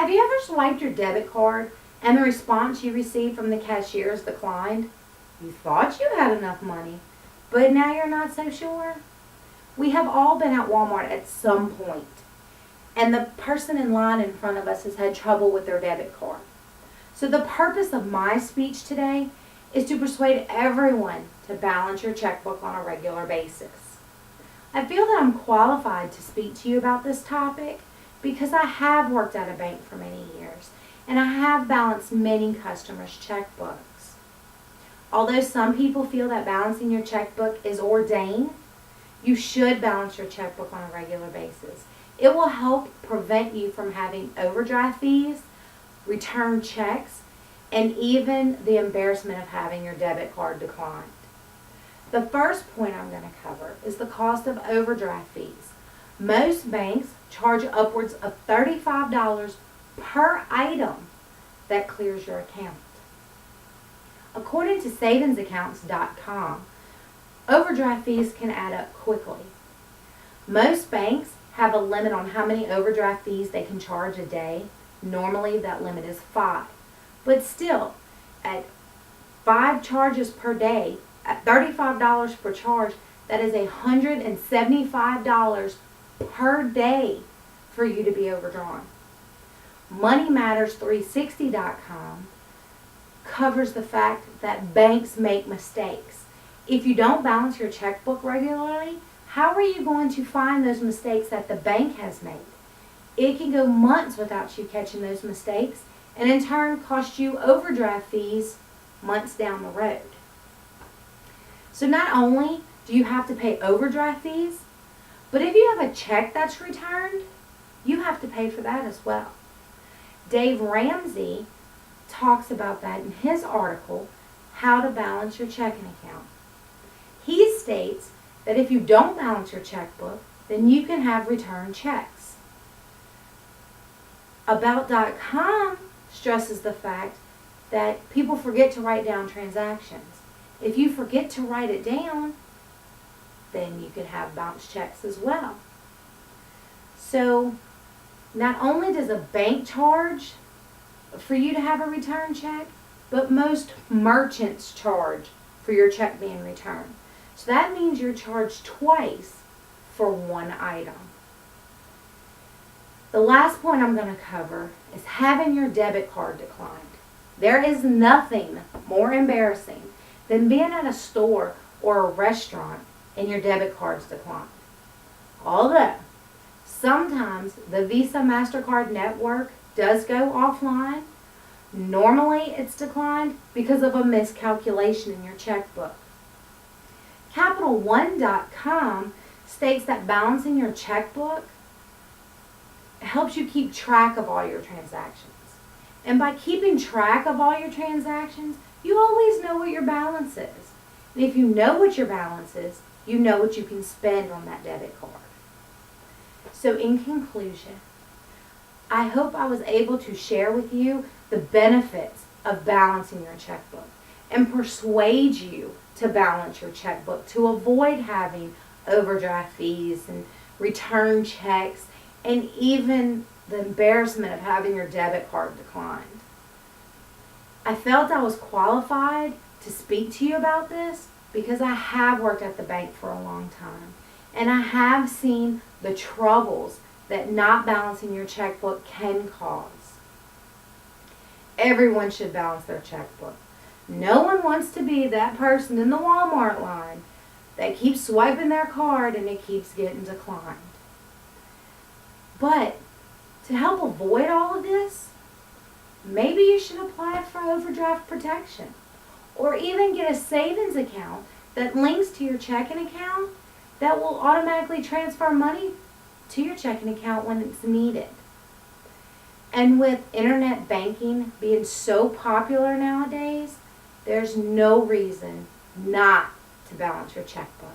Have you ever swiped your debit card and the response you received from the cashier is declined? You thought you had enough money, but now you're not so sure? We have all been at Walmart at some point, and the person in line in front of us has had trouble with their debit card. So the purpose of my speech today is to persuade everyone to balance your checkbook on a regular basis. I feel that I'm qualified to speak to you about this topic because I have worked at a bank for many years and I have balanced many customers' checkbooks. Although some people feel that balancing your checkbook is ordained, you should balance your checkbook on a regular basis. It will help prevent you from having overdraft fees, return checks, and even the embarrassment of having your debit card declined. The first point I'm going to cover is the cost of overdraft fees. Most banks charge upwards of $35 per item that clears your account. According to savingsaccounts.com, overdraft fees can add up quickly. Most banks have a limit on how many overdraft fees they can charge a day. Normally that limit is 5. But still, at 5 charges per day, at $35 per charge, that is $175 per day for you to be overdrawn. MoneyMatters360.com covers the fact that banks make mistakes. If you don't balance your checkbook regularly, how are you going to find those mistakes that the bank has made? It can go months without you catching those mistakes and in turn cost you overdraft fees months down the road. So not only do you have to pay overdraft fees, but if you have a check that's returned, you have to pay for that as well. Dave Ramsey talks about that in his article, How to Balance Your Checking Account. He states that if you don't balance your checkbook, then you can have returned checks. About.com stresses the fact that people forget to write down transactions. If you forget to write it down, then you can have bounced checks as well. So not only does a bank charge for you to have a return check, but most merchants charge for your check being returned. So that means you're charged twice for one item. The last point I'm going to cover is having your debit card declined. There is nothing more embarrassing than being at a store or a restaurant and your debit card's declined. Although, sometimes the Visa MasterCard network does go offline, normally it's declined because of a miscalculation in your checkbook. CapitalOne.com states that balancing your checkbook helps you keep track of all your transactions. And by keeping track of all your transactions, you always know what your balance is. And if you know what your balance is, you know what you can spend on that debit card. So in conclusion, I hope I was able to share with you the benefits of balancing your checkbook and persuade you to balance your checkbook to avoid having overdraft fees and return checks and even the embarrassment of having your debit card declined. I felt I was qualified to speak to you about this because I have worked at the bank for a long time and I have seen the troubles that not balancing your checkbook can cause. Everyone should balance their checkbook. No one wants to be that person in the Walmart line that keeps swiping their card and it keeps getting declined. But to help avoid all of this, maybe you should apply for overdraft protection or even get a savings account that links to your checking account that will automatically transfer money to your checking account when it's needed. And with internet banking being so popular nowadays, there's no reason not to balance your checkbook.